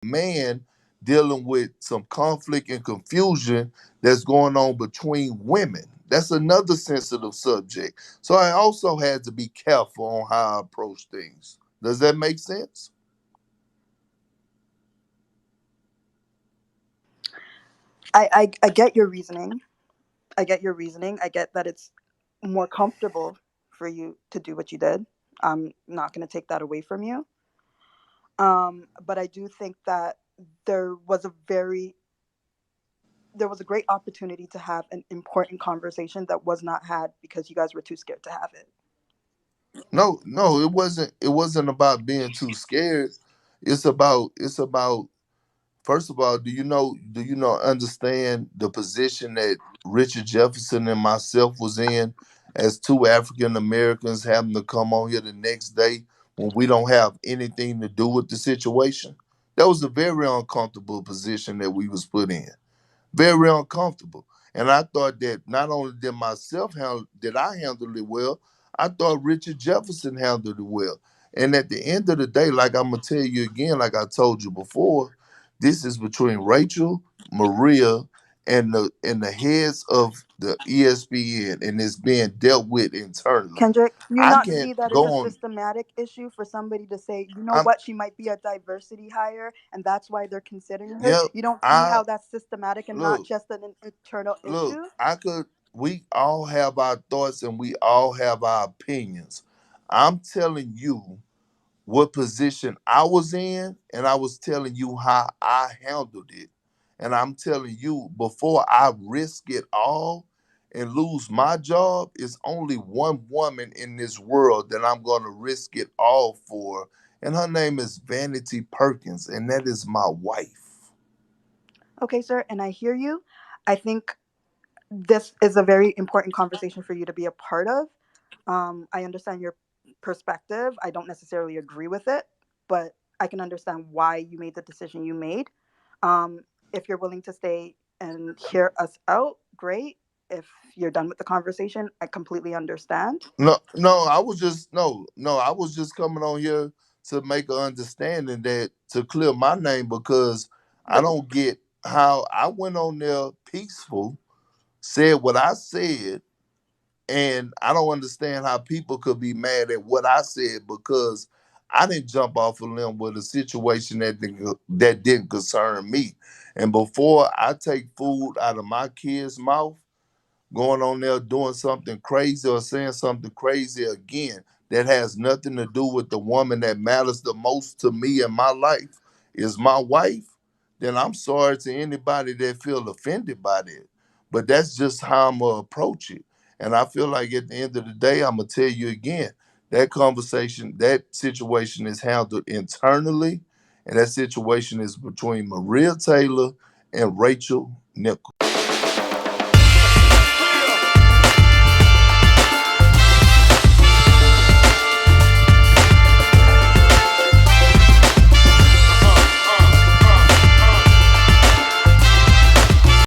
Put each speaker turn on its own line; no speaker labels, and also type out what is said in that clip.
man dealing with some conflict and confusion that's going on between women. That's another sensitive subject. So I also had to be careful on how I approach things. Does that make sense?
I get your reasoning. I get your reasoning. I get that it's more comfortable for you to do what you did. I'm not going to take that away from you. But I do think that there was a very there was a great opportunity to have an important conversation that was not had because you guys were too scared to have it.
No, no, it wasn't. It wasn't about being too scared. It's about. First of all, do you know understand the position that Richard Jefferson and myself was in as two African Americans having to come on here the next day when we don't have anything to do with the situation? That was a very uncomfortable position that we was put in, very uncomfortable. And I thought that not only did I handle it well, I thought Richard Jefferson handled it well. And at the end of the day, like I'm gonna tell you again, like I told you before, this is between Rachel, Maria, and the heads of the ESPN, and it's being dealt with internally.
Kendrick, do you
I
not
can't
see that
go
as a
on.
systematic issue for somebody to say, you know
I'm
what, she might be a diversity hire and that's why they're considering her?
yeah.
You don't see
I
how that's systematic and not
look.
just an internal
Look,
issue?
we all have our thoughts and we all have our opinions. I'm telling you what position I was in, and I was telling you how I handled it. And I'm telling you, before I risk it all and lose my job, it's only one woman in this world that I'm going to risk it all for. And her name is Vanity Perkins, and that is my wife.
Okay, sir, and I hear you. I think this is a very important conversation for you to be a part of. I understand your perspective. I don't necessarily agree with it, but I can understand why you made the decision you made. Um, if you're willing to stay and hear us out, great. If you're done with the conversation, I completely understand.
No, no, I was just coming on here to make an understanding that to clear my name because I don't get how I went on there peaceful, said what I said, and I don't understand how people could be mad at what I said because I didn't jump off a limb with a situation that didn't concern me. And before I take food out of my kid's mouth, going on there doing something crazy or saying something crazy again that has nothing to do with the woman that matters the most to me in my life is my wife, then I'm sorry to anybody that feel offended by that. But that's just how I'm gonna approach it. And I feel like at the end of the day, I'm gonna tell you again, that situation is handled internally, and that situation is between Maria Taylor and Rachel Nichols.